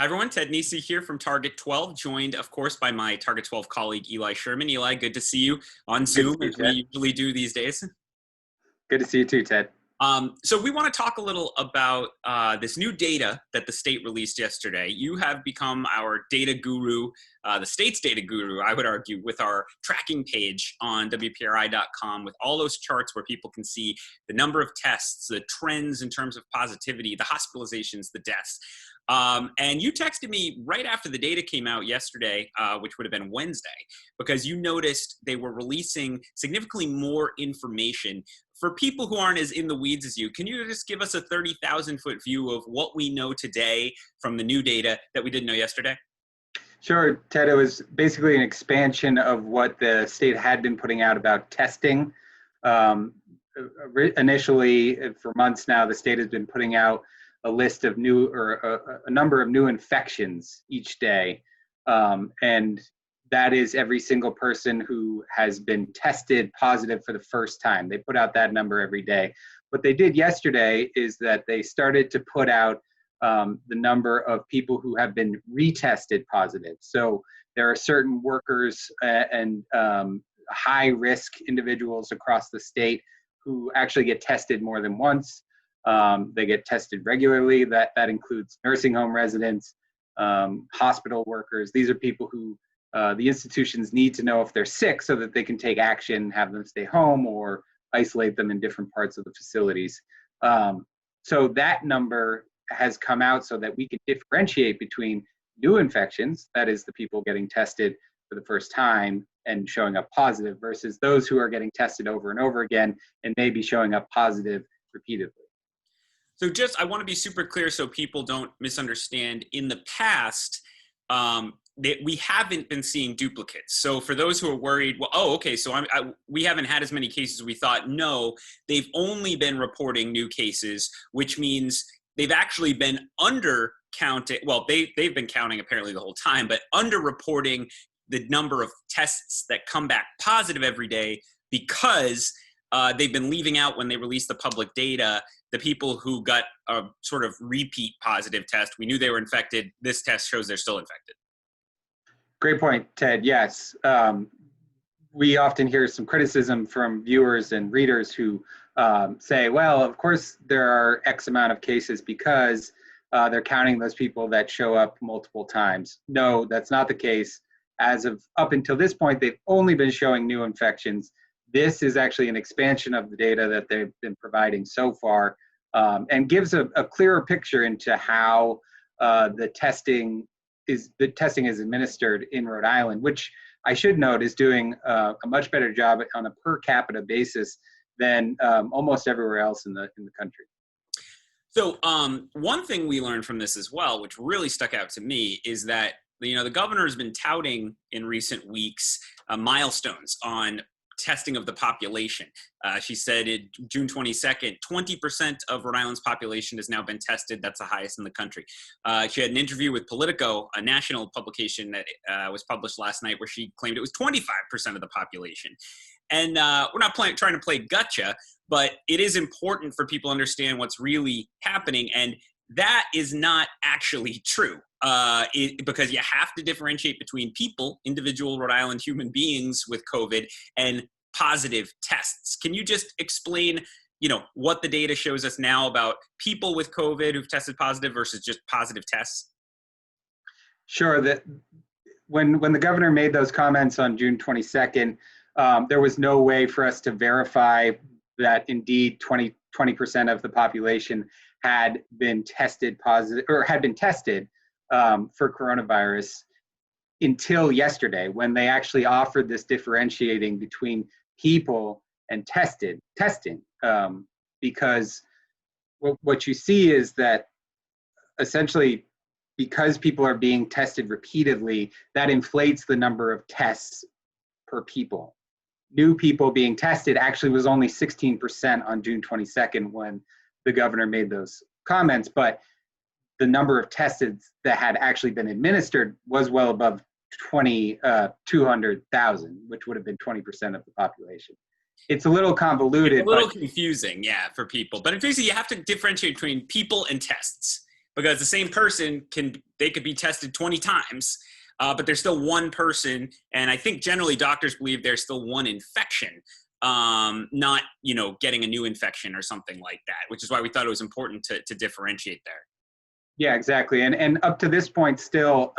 Hi everyone, Ted Nesi here from Target 12, joined of course by my Target 12 colleague Eli Sherman. Eli, good to see you on Good to Zoom see you, as we Ted. usually do these days. Good to see you too, Ted. So we want to talk a little about this new data that the state released yesterday. You have become our data guru, the state's data guru, I would argue, with our tracking page on WPRI.com with all those charts where people can see the number of tests, the trends in terms of positivity, the hospitalizations, the deaths. And you texted me right after the data came out yesterday, which would have been Wednesday, because you noticed they were releasing significantly more information. For people who aren't as in the weeds as you, can you just give us a 30,000-foot view of what we know today from the new data that we didn't know yesterday? Sure, Ted. It was basically an expansion of what the state had been putting out about testing. Initially, for months now, the state has been putting out a list of new or a number of new infections each day. And that is every single person who has been tested positive for the first time. They put out that number every day. What they did yesterday is that they started to put out the number of people who have been retested positive. So there are certain workers and high-risk individuals across the state who actually get tested more than once. They get tested regularly. That includes nursing home residents, hospital workers. These are people who the institutions need to know if they're sick so that they can take action, have them stay home, or isolate them in different parts of the facilities. So that number has come out so that we can differentiate between new infections, that is the people getting tested for the first time and showing up positive, versus those who are getting tested over and over again and maybe showing up positive repeatedly. So I want to be super clear so people don't misunderstand. In the past, we haven't been seeing duplicates. So for those who are worried, well, oh, okay, so we haven't had as many cases as we thought. No, they've only been reporting new cases, which means they've actually been undercounting. Well, they've been counting apparently the whole time, but underreporting the number of tests that come back positive every day because they've been leaving out, when they release the public data, the people who got a sort of repeat positive test. We knew they were infected. This test shows they're still infected. Great point, Ted. Yes. We often hear some criticism from viewers and readers who say, well, of course there are X amount of cases because they're counting those people that show up multiple times. No, that's not the case. As of up until this point, they've only been showing new infections. This is actually an expansion of the data that they've been providing so far, and gives a clearer picture into how the testing is administered in Rhode Island, which I should note is doing a much better job on a per capita basis than almost everywhere else in the country. So one thing we learned from this as well, which really stuck out to me, is that the governor has been touting in recent weeks milestones on testing of the population. She said June 22nd, 20% of Rhode Island's population has now been tested. That's the highest in the country. She had an interview with Politico, a national publication that was published last night, where she claimed it was 25% of the population. And we're not trying to play gotcha, but it is important for people to understand what's really happening. And that is not actually true, because you have to differentiate between people, individual Rhode Island human beings with COVID, and positive tests. Can you just explain, what the data shows us now about people with COVID who've tested positive versus just positive tests? Sure. That when the governor made those comments on June 22nd, there was no way for us to verify that indeed 20% of the population had been tested positive or had been tested for coronavirus until yesterday, when they actually offered this differentiating between people and testing. Because what you see is that essentially, because people are being tested repeatedly, that inflates the number of tests per people. New people being tested actually was only 16% on June 22nd when the governor made those comments, but the number of tested that had actually been administered was well above 200,000, which would have been 20% of the population. It's a little convoluted. It's a little confusing, yeah, for people. But basically, you have to differentiate between people and tests, because the same person can they could be tested 20 times, but there's still one person. And I think generally doctors believe there's still one infection, not, getting a new infection or something like that, which is why we thought it was important to differentiate there. Yeah, exactly. And up to this point, still,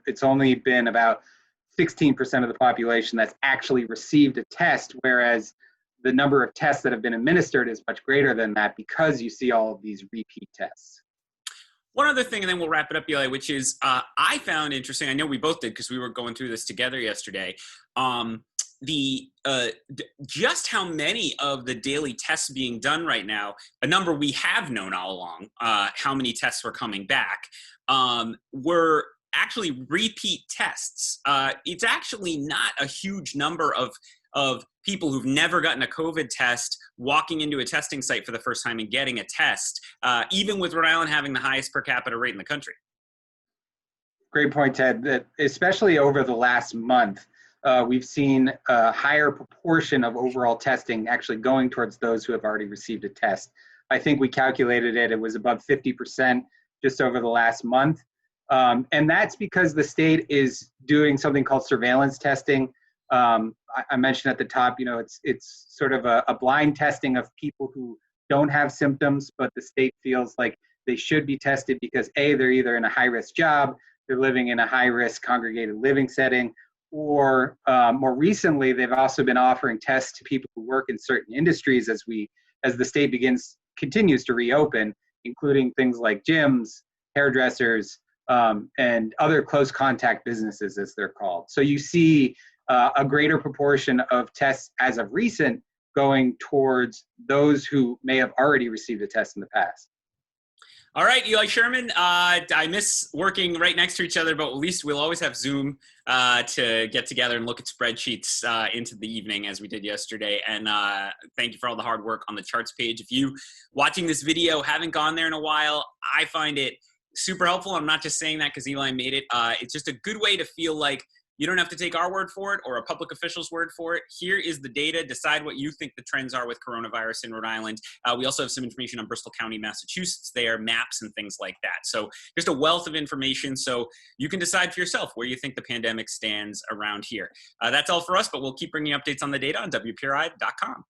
it's only been about 16% of the population that's actually received a test, whereas the number of tests that have been administered is much greater than that because you see all of these repeat tests. One other thing, and then we'll wrap it up, Eli, which is I found interesting. I know we both did because we were going through this together yesterday. Just how many of the daily tests being done right now, a number we have known all along, how many tests were coming back, were actually repeat tests. It's actually not a huge number of people who've never gotten a COVID test walking into a testing site for the first time and getting a test, even with Rhode Island having the highest per capita rate in the country. Great point, Ted. That especially over the last month, we've seen a higher proportion of overall testing actually going towards those who have already received a test. I think we calculated it was above 50% just over the last month. And that's because the state is doing something called surveillance testing. I mentioned at the top, it's sort of a blind testing of people who don't have symptoms, but the state feels like they should be tested because A, they're either in a high-risk job, they're living in a high-risk congregated living setting, or more recently, they've also been offering tests to people who work in certain industries as the state continues to reopen, including things like gyms, hairdressers, and other close contact businesses, as they're called. So you see a greater proportion of tests as of recent going towards those who may have already received a test in the past. All right, Eli Sherman, I miss working right next to each other, but at least we'll always have Zoom to get together and look at spreadsheets into the evening as we did yesterday. And thank you for all the hard work on the charts page. If you watching this video haven't gone there in a while, I find it super helpful. I'm not just saying that because Eli made it. It's just a good way to feel like you don't have to take our word for it or a public official's word for it. Here is the data. Decide what you think the trends are with coronavirus in Rhode Island. We also have some information on Bristol County, Massachusetts there, maps and things like that. So just a wealth of information so you can decide for yourself where you think the pandemic stands around here. That's all for us, but we'll keep bringing you updates on the data on WPRI.com.